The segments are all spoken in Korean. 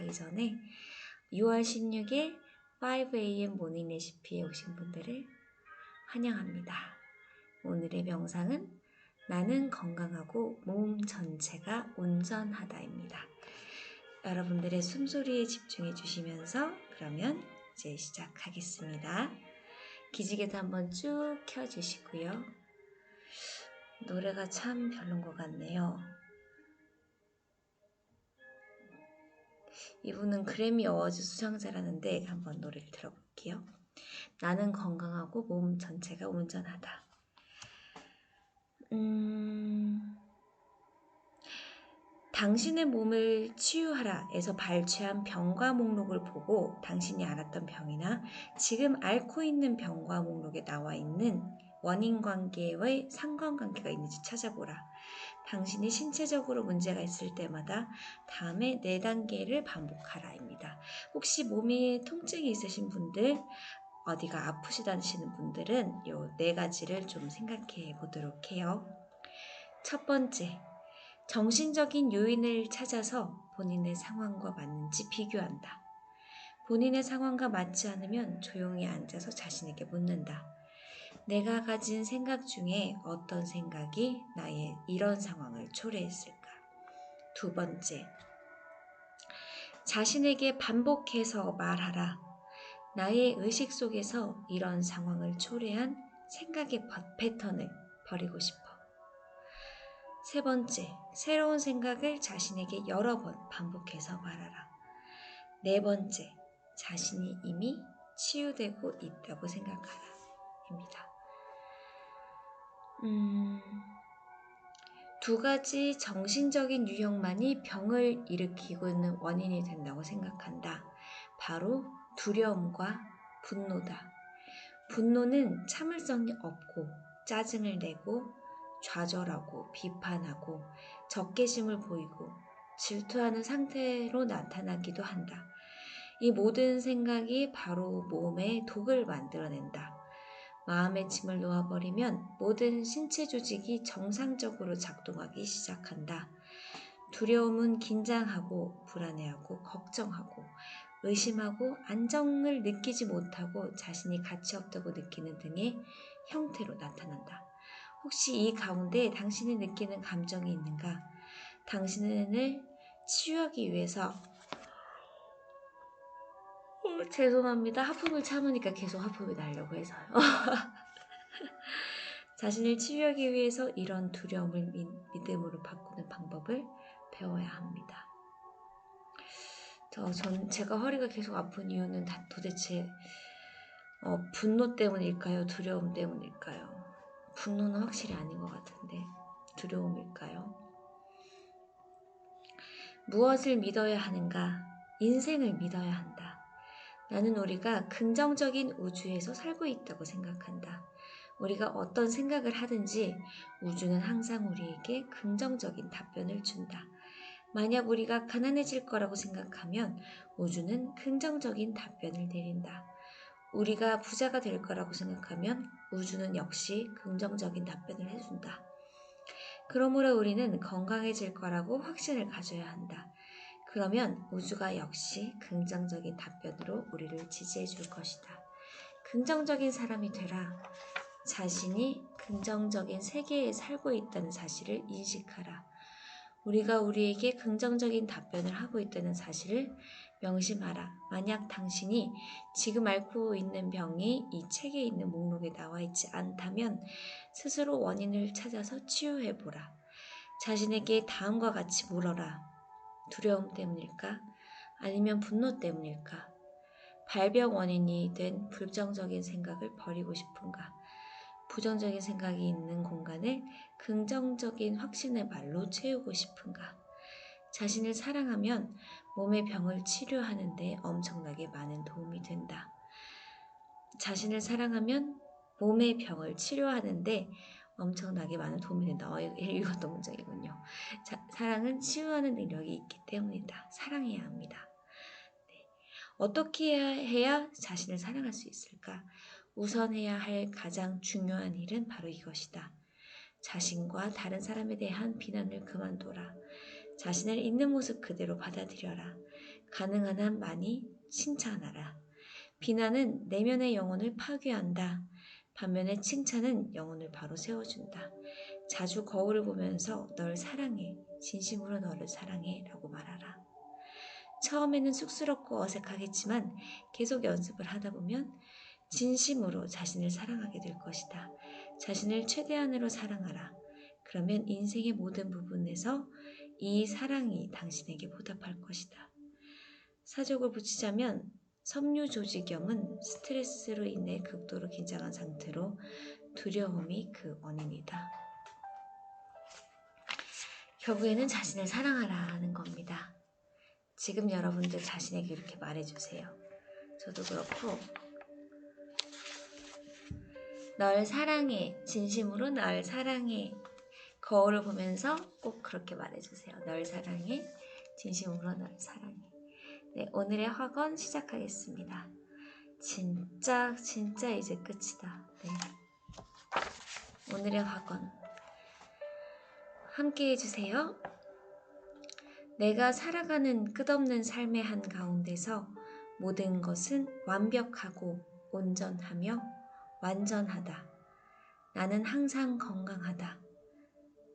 시작하기 전에 6월 16일 5am 모닝 레시피에 오신 분들을 환영합니다. 오늘의 명상은 나는 건강하고 몸 전체가 온전하다입니다. 여러분들의 숨소리에 집중해 주시면서 그러면 이제 시작하겠습니다. 기지개도 한번 쭉 켜주시고요. 노래가 참 별론 것 같네요. 이분은 그래미 어워즈 수상자라는데 한번 노래를 들어볼게요. 나는 건강하고 몸 전체가 온전하다. 당신의 몸을 치유하라에서 발췌한 병과 목록을 보고 당신이 알았던 병이나 지금 앓고 있는 병과 목록에 나와 있는 원인 관계의 상관관계가 있는지 찾아보라. 당신이 신체적으로 문제가 있을 때마다 다음에 4단계를 반복하라입니다. 혹시 몸에 통증이 있으신 분들, 어디가 아프시다시는 분들은 요 4가지를 좀 생각해 보도록 해요. 첫 번째, 정신적인 요인을 찾아서 본인의 상황과 맞는지 비교한다. 본인의 상황과 맞지 않으면 조용히 앉아서 자신에게 묻는다. 내가 가진 생각 중에 어떤 생각이 나의 이런 상황을 초래했을까? 두 번째, 자신에게 반복해서 말하라. 나의 의식 속에서 이런 상황을 초래한 생각의 패턴을 버리고 싶어. 세 번째, 새로운 생각을 자신에게 여러 번 반복해서 말하라. 네 번째, 자신이 이미 치유되고 있다고 생각하라. 입니다. 2가지 정신적인 유형만이 병을 일으키고 있는 원인이 된다고 생각한다. 바로 두려움과 분노다. 분노는 참을성이 없고 짜증을 내고 좌절하고 비판하고 적개심을 보이고 질투하는 상태로 나타나기도 한다. 이 모든 생각이 바로 몸에 독을 만들어낸다. 마음의 짐을 놓아버리면 모든 신체 조직이 정상적으로 작동하기 시작한다. 두려움은 긴장하고 불안해하고 걱정하고 의심하고 안정을 느끼지 못하고 자신이 가치 없다고 느끼는 등의 형태로 나타난다. 혹시 이 가운데 당신이 느끼는 감정이 있는가? 당신을 치유하기 위해서 죄송합니다. 하품을 참으니까 계속 하품이 나려고 해서요. 자신을 치유하기 위해서 이런 두려움을 믿음으로 바꾸는 방법을 배워야 합니다. 제가 허리가 계속 아픈 이유는 도대체 분노 때문일까요? 두려움 때문일까요? 분노는 확실히 아닌 것 같은데 두려움일까요? 무엇을 믿어야 하는가? 인생을 믿어야 한다. 나는 우리가 긍정적인 우주에서 살고 있다고 생각한다. 우리가 어떤 생각을 하든지 우주는 항상 우리에게 긍정적인 답변을 준다. 만약 우리가 가난해질 거라고 생각하면 우주는 긍정적인 답변을 내린다. 우리가 부자가 될 거라고 생각하면 우주는 역시 긍정적인 답변을 해준다. 그러므로 우리는 건강해질 거라고 확신을 가져야 한다. 그러면 우주가 역시 긍정적인 답변으로 우리를 지지해 줄 것이다. 긍정적인 사람이 되라. 자신이 긍정적인 세계에 살고 있다는 사실을 인식하라. 우리가 우리에게 긍정적인 답변을 하고 있다는 사실을 명심하라. 만약 당신이 지금 앓고 있는 병이 이 책에 있는 목록에 나와 있지 않다면 스스로 원인을 찾아서 치유해보라. 자신에게 다음과 같이 물어라. 두려움 때문일까? 아니면 분노 때문일까? 발병 원인이 된 부정적인 생각을 버리고 싶은가? 부정적인 생각이 있는 공간을 긍정적인 확신의 말로 채우고 싶은가? 자신을 사랑하면 몸의 병을 치료하는 데 엄청나게 많은 도움이 된다. 자신을 사랑하면 몸의 병을 치료하는 데 엄청나게 많은 도움이 된다. 이것도 문장이군요. 사랑은 치유하는 능력이 있기 때문이다. 사랑해야 합니다. 네. 어떻게 해야 자신을 사랑할 수 있을까? 우선 해야 할 가장 중요한 일은 바로 이것이다. 자신과 다른 사람에 대한 비난을 그만둬라. 자신을 있는 모습 그대로 받아들여라. 가능한 한 많이 칭찬하라. 비난은 내면의 영혼을 파괴한다. 반면에 칭찬은 영혼을 바로 세워준다. 자주 거울을 보면서 널 사랑해, 진심으로 너를 사랑해 라고 말하라. 처음에는 쑥스럽고 어색하겠지만 계속 연습을 하다 보면 진심으로 자신을 사랑하게 될 것이다. 자신을 최대한으로 사랑하라. 그러면 인생의 모든 부분에서 이 사랑이 당신에게 보답할 것이다. 사족을 붙이자면 섬유조직염은 스트레스로 인해 극도로 긴장한 상태로 두려움이 그 원인이다. 결국에는 자신을 사랑하라는 겁니다. 지금 여러분들 자신에게 이렇게 말해주세요. 저도 그렇고 널 사랑해. 진심으로 널 사랑해. 거울을 보면서 꼭 그렇게 말해주세요. 널 사랑해. 진심으로 널 사랑해. 네, 오늘의 학원 시작하겠습니다. 진짜 이제 끝이다. 네. 오늘의 학원 함께 해주세요. 내가 살아가는 끝없는 삶의 한가운데서 모든 것은 완벽하고 온전하며 완전하다. 나는 항상 건강하다.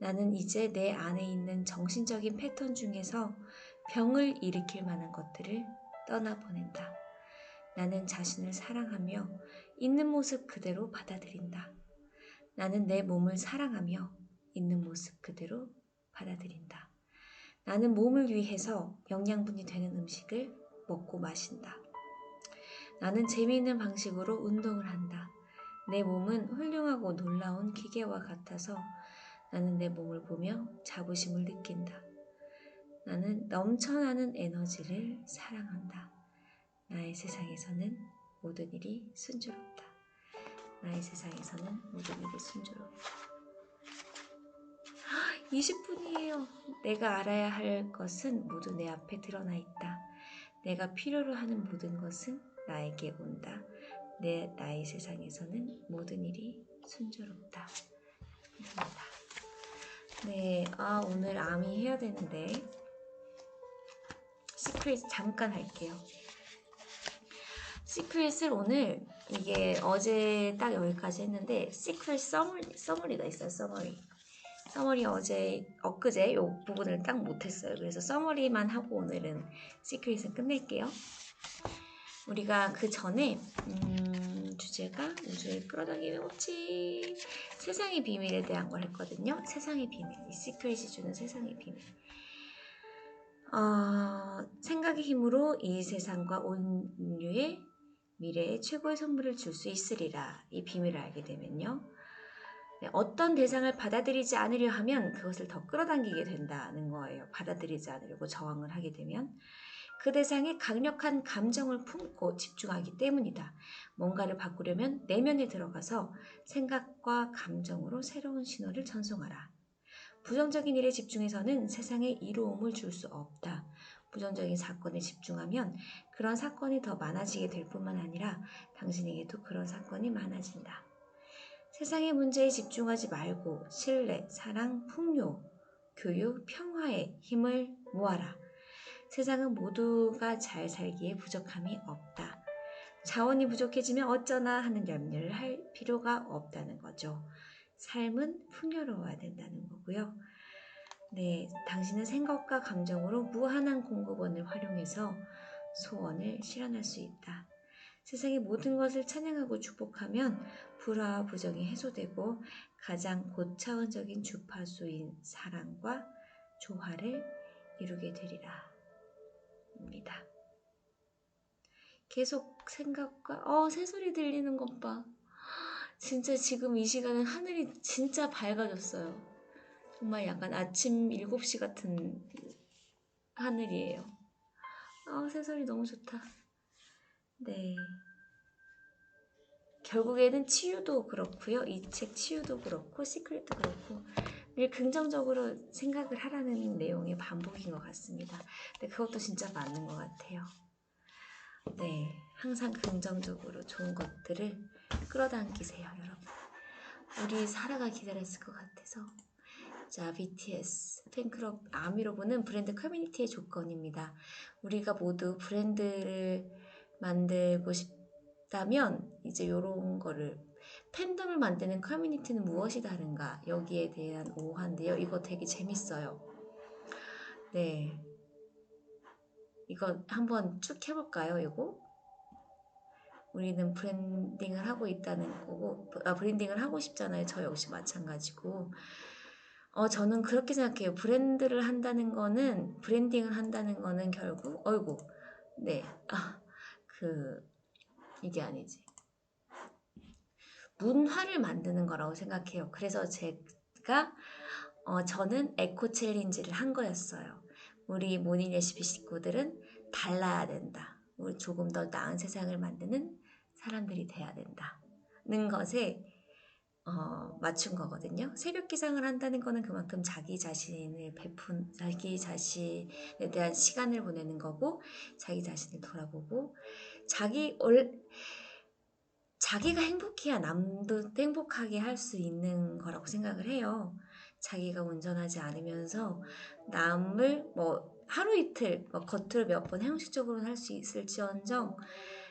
나는 이제 내 안에 있는 정신적인 패턴 중에서 병을 일으킬 만한 것들을 떠나보낸다. 나는 자신을 사랑하며 있는 모습 그대로 받아들인다. 나는 내 몸을 사랑하며 있는 모습 그대로 받아들인다. 나는 몸을 위해서 영양분이 되는 음식을 먹고 마신다. 나는 재미있는 방식으로 운동을 한다. 내 몸은 훌륭하고 놀라운 기계와 같아서 나는 내 몸을 보며 자부심을 느낀다. 나는 넘쳐나는 에너지를 사랑한다. 나의 세상에서는 모든 일이 순조롭다. 나의 세상에서는 모든 일이 순조롭다. 20분이에요. 내가 알아야 할 것은 모두 내 앞에 드러나 있다. 내가 필요로 하는 모든 것은 나에게 온다. 나의 세상에서는 모든 일이 순조롭다. 감사합니다. 네, 오늘 아미 해야 되는데 시크릿 잠깐 할게요. 시크릿을 오늘 이게 어제 딱 여기까지 했는데 시크릿 서머리가 있어요. 서머리 엊그제 요 부분을 딱 못했어요. 그래서 서머리만 하고 오늘은 시크릿을 끝낼게요. 우리가 그 전에 주제가 우주를 끌어당기는 법칙, 세상의 비밀에 대한 걸 했거든요. 세상의 비밀, 이 시크릿이 주는 세상의 비밀. 생각의 힘으로 이 세상과 온 인류의 미래에 최고의 선물을 줄 수 있으리라. 이 비밀을 알게 되면요. 어떤 대상을 받아들이지 않으려 하면 그것을 더 끌어당기게 된다는 거예요. 받아들이지 않으려고 저항을 하게 되면. 그 대상에 강력한 감정을 품고 집중하기 때문이다. 뭔가를 바꾸려면 내면에 들어가서 생각과 감정으로 새로운 신호를 전송하라. 부정적인 일에 집중해서는 세상에 이로움을 줄 수 없다. 부정적인 사건에 집중하면 그런 사건이 더 많아지게 될 뿐만 아니라 당신에게도 그런 사건이 많아진다. 세상의 문제에 집중하지 말고 신뢰, 사랑, 풍요, 교육, 평화에 힘을 모아라. 세상은 모두가 잘 살기에 부족함이 없다. 자원이 부족해지면 어쩌나 하는 염려를 할 필요가 없다는 거죠. 삶은 풍요로워야 된다는 거고요. 네, 당신은 생각과 감정으로 무한한 공급원을 활용해서 소원을 실현할 수 있다. 세상의 모든 것을 찬양하고 축복하면 불화와 부정이 해소되고 가장 고차원적인 주파수인 사랑과 조화를 이루게 되리라. 입니다. 계속 생각과 새소리 들리는 것 봐. 진짜 지금 이 시간은 하늘이 진짜 밝아졌어요. 정말 약간 아침 7시 같은 하늘이에요. 새소리 너무 좋다. 네. 결국에는 치유도 그렇고요. 이 책 치유도 그렇고 시크릿도 그렇고 늘 긍정적으로 생각을 하라는 내용의 반복인 것 같습니다. 근데 그것도 진짜 맞는 것 같아요. 네, 항상 긍정적으로 좋은 것들을 끌어당기세요, 여러분. 우리 살아가 기다렸을 것 같아서 자, BTS 팬클럽 아미로 보는 브랜드 커뮤니티의 조건입니다. 우리가 모두 브랜드를 만들고 싶다면 이제 이런 거를 팬덤을 만드는 커뮤니티는 무엇이 다른가? 여기에 대한 오한데요. 이거 되게 재밌어요. 네, 이거 한번 쭉 해볼까요? 이거 우리는 브랜딩을 하고 있다는 거고, 브랜딩을 하고 싶잖아요. 저 역시 마찬가지고. 저는 그렇게 생각해요. 브랜드를 한다는 거는, 브랜딩을 한다는 거는 결국, 네, 이게 아니지. 문화를 만드는 거라고 생각해요. 그래서 제가, 저는 에코 챌린지를 한 거였어요. 우리 모닝 레시피 식구들은 달라야 된다. 우리 조금 더 나은 세상을 만드는 사람들이 돼야 된다는 것에 맞춘 거거든요. 새벽 기상을 한다는 거는 그만큼 자기 자신에 대한 시간을 보내는 거고, 자기 자신을 돌아보고, 자기가 행복해야 남도 행복하게 할 수 있는 거라고 생각을 해요. 자기가 운전하지 않으면서 남을 하루 이틀 겉으로 몇 번 형식적으로는 할 수 있을지언정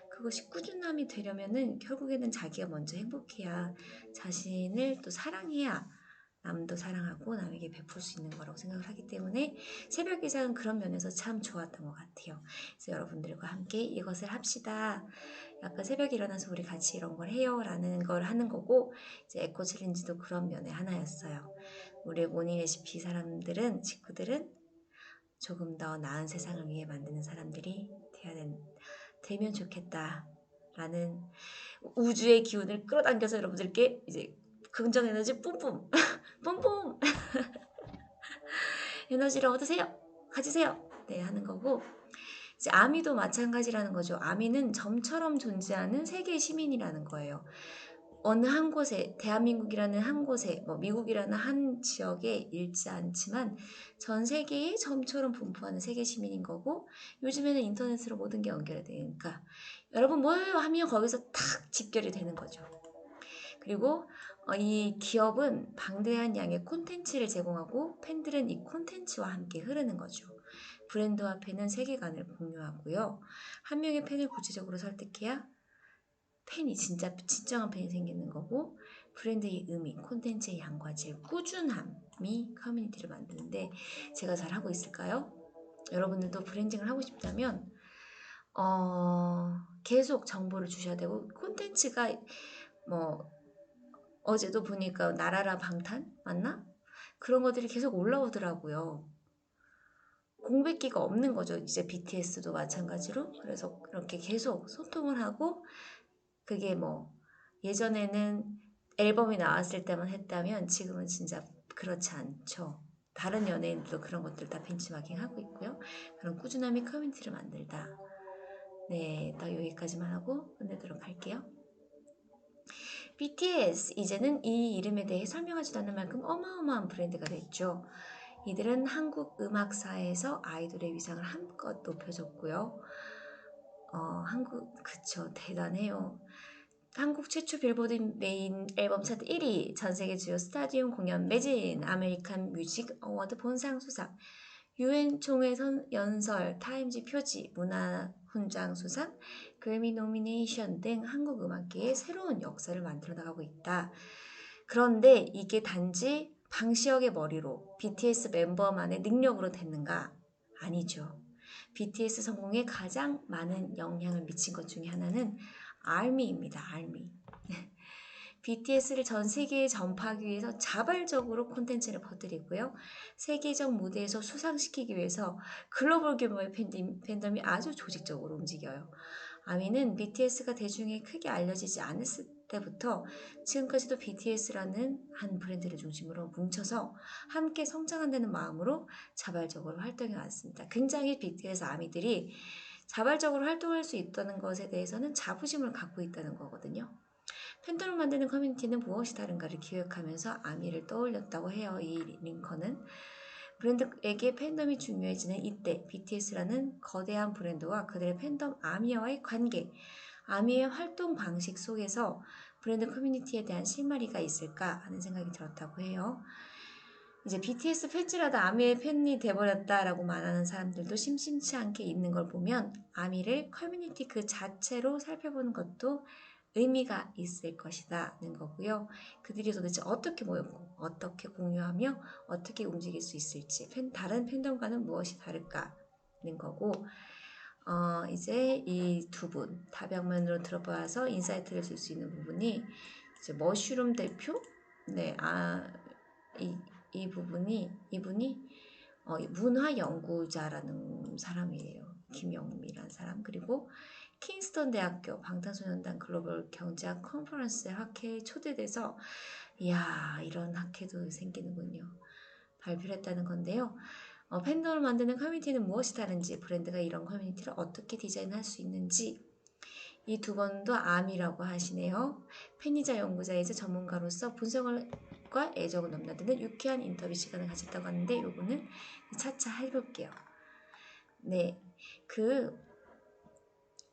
그것이 꾸준함이 되려면은 결국에는 자기가 먼저 행복해야 자신을 또 사랑해야 남도 사랑하고 남에게 베풀 수 있는 거라고 생각을 하기 때문에 새벽 기상은 그런 면에서 참 좋았던 것 같아요. 그래서 여러분들과 함께 이것을 합시다. 약간 새벽에 일어나서 우리 같이 이런 걸 해요 라는 걸 하는 거고, 이제 에코 챌린지도 그런 면의 하나였어요. 우리 모닝 레시피 식구들은 조금 더 나은 세상을 위해 만드는 사람들이 되면 좋겠다 라는 우주의 기운을 끌어당겨서 여러분들께 이제 긍정 에너지 뿜뿜 뿜뿜 에너지를 얻으세요, 가지세요, 네 하는 거고, 이제 아미도 마찬가지라는 거죠. 아미는 점처럼 존재하는 세계 시민이라는 거예요. 어느 한 곳에, 대한민국이라는 한 곳에, 미국이라는 한 지역에 있지 않지만 전 세계에 점처럼 분포하는 세계 시민인 거고, 요즘에는 인터넷으로 모든 게 연결이 되니까 여러분 뭐예요 하면 거기서 탁 집결이 되는 거죠. 그리고 이 기업은 방대한 양의 콘텐츠를 제공하고 팬들은 이 콘텐츠와 함께 흐르는 거죠. 브랜드와 팬은 세계관을 공유하고요. 한 명의 팬을 구체적으로 설득해야 팬이 진정한 팬이 생기는 거고, 브랜드의 의미, 콘텐츠의 양과 질, 꾸준함이 커뮤니티를 만드는데 제가 잘하고 있을까요? 여러분들도 브랜딩을 하고 싶다면 계속 정보를 주셔야 되고, 콘텐츠가 어제도 보니까 나라라 방탄 맞나? 그런 것들이 계속 올라오더라고요. 공백기가 없는 거죠. 이제 BTS도 마찬가지로. 그래서 그렇게 계속 소통을 하고, 그게 예전에는 앨범이 나왔을 때만 했다면 지금은 진짜 그렇지 않죠. 다른 연예인들도 그런 것들 다 벤치마킹 하고 있고요. 그런 꾸준함이 커뮤니티를 만들다. 네, 더 여기까지만 하고 끝내도록 할게요. BTS, 이제는 이 이름에 대해 설명하지도 않는 만큼 어마어마한 브랜드가 됐죠. 이들은 한국 음악사에서 아이돌의 위상을 한껏 높여줬고요. 그쵸, 대단해요. 한국 최초 빌보드 메인 앨범 차트 1위, 전세계 주요 스타디움 공연 매진, 아메리칸 뮤직 어워드 본상 수상, UN 총회선 연설, 타임지 표지, 문화훈장 수상, 그래미 노미네이션 등 한국 음악계의 새로운 역사를 만들어 나가고 있다. 그런데 이게 단지 방시혁의 머리로 BTS 멤버만의 능력으로 됐는가? 아니죠. BTS 성공에 가장 많은 영향을 미친 것 중에 하나는 ARMY입니다. ARMY. BTS를 전 세계에 전파하기 위해서 자발적으로 콘텐츠를 퍼뜨리고요. 세계적 무대에서 수상시키기 위해서 글로벌 규모의 팬덤이 아주 조직적으로 움직여요. 아미는 BTS가 대중에 크게 알려지지 않았을 때부터 지금까지도 BTS라는 한 브랜드를 중심으로 뭉쳐서 함께 성장한다는 마음으로 자발적으로 활동해 왔습니다. 굉장히 BTS 아미들이 자발적으로 활동할 수 있다는 것에 대해서는 자부심을 갖고 있다는 거거든요. 팬덤을 만드는 커뮤니티는 무엇이 다른가를 기획하면서 아미를 떠올렸다고 해요. 이 링컨은. 브랜드에게 팬덤이 중요해지는 이때 BTS라는 거대한 브랜드와 그들의 팬덤 아미와의 관계, 아미의 활동 방식 속에서 브랜드 커뮤니티에 대한 실마리가 있을까 하는 생각이 들었다고 해요. 이제 BTS 팬이라도 아미의 팬이 돼버렸다라고 말하는 사람들도 심심치 않게 있는 걸 보면 아미를 커뮤니티 그 자체로 살펴보는 것도 의미가 있을 것이다는 거고요. 그들이 도대체 어떻게 모였고 어떻게 공유하며 어떻게 움직일 수 있을지 다른 팬덤과는 무엇이 다를까는 거고 이제 이 두 분 다방면으로 들어봐서 인사이트를 줄 수 있는 부분이 이제 머쉬룸 대표 이분이 문화 연구자라는 사람이에요. 김영미라는 사람. 그리고 킹스턴 대학교 방탄소년단 글로벌 경제학 컨퍼런스에 학회에 초대돼서 이야 이런 학회도 생기는군요. 발표를 했다는 건데요. 팬덤을 만드는 커뮤니티는 무엇이 다른지, 브랜드가 이런 커뮤니티를 어떻게 디자인할 수 있는지 이 두 번도 암이라고 하시네요. 팬이자 연구자이자 전문가로서 분석과 애정을 넘나드는 유쾌한 인터뷰 시간을 가졌다고 하는데 요거는 차차 해볼게요. 네,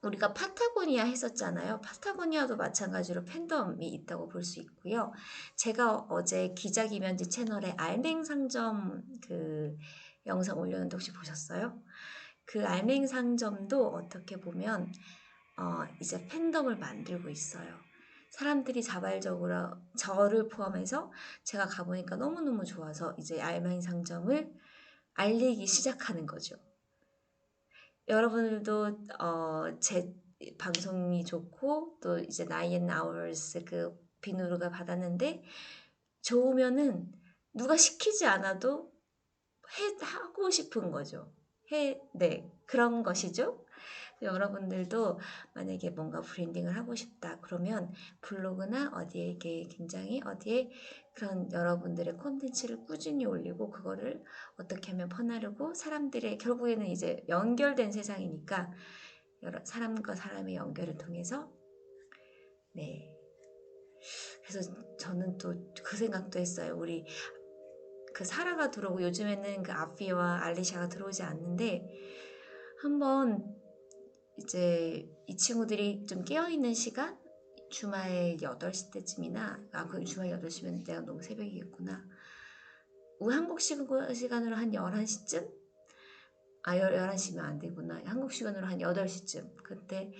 우리가 파타고니아 했었잖아요. 파타고니아도 마찬가지로 팬덤이 있다고 볼 수 있고요. 제가 어제 기자기면지 채널에 알맹상점 영상 올렸는데 혹시 보셨어요? 그 알맹상점도 어떻게 보면 이제 팬덤을 만들고 있어요. 사람들이 자발적으로 저를 포함해서 제가 가보니까 너무너무 좋아서 이제 알맹상점을 알리기 시작하는 거죠. 여러분들도 제 방송이 좋고 또 이제 나인 아워스 그 비누르가 받았는데 좋으면은 누가 시키지 않아도 하고 싶은 거죠. 네, 그런 것이죠. 여러분들도 만약에 뭔가 브랜딩을 하고 싶다 그러면 블로그나 어디에 굉장히 어디에 그런 여러분들의 콘텐츠를 꾸준히 올리고 그거를 어떻게 하면 퍼나르고 사람들의 결국에는 이제 연결된 세상이니까 여러 사람과 사람의 연결을 통해서 네 그래서 저는 또 그 생각도 했어요. 우리 그 사라가 들어오고 요즘에는 그 아피와 알리샤가 들어오지 않는데 한번 이제 이 친구들이 좀 깨어있는 시간? 주말 8시 때쯤이나 그 주말 8시면 내가 너무 새벽이겠구나. 한국 시간으로 한 11시쯤? 11시면 안 되구나. 한국 시간으로 한 8시쯤. 그때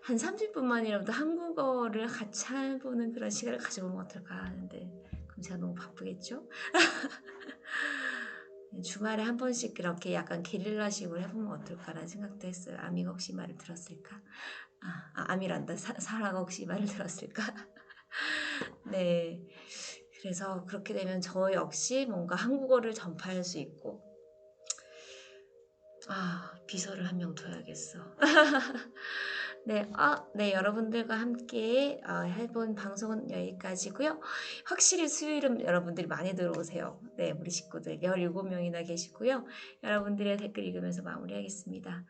한 30분만이라도 한국어를 같이 해보는 그런 시간을 가져보면 어떨까 하는데 그럼 제가 너무 바쁘겠죠? 주말에 한 번씩 그렇게 약간 게릴라식으로 해보면 어떨까라는 생각도 했어요. 아미가 혹시 말을 들었을까? 아미란다. 사라가 혹시 말을 들었을까? 네. 그래서 그렇게 되면 저 역시 뭔가 한국어를 전파할 수 있고 비서를 한 명 둬야겠어. 네, 여러분들과 함께 해본 방송은 여기까지고요. 확실히 수요일은 여러분들이 많이 들어오세요. 네, 우리 식구들 17명이나 계시고요. 여러분들의 댓글 읽으면서 마무리하겠습니다.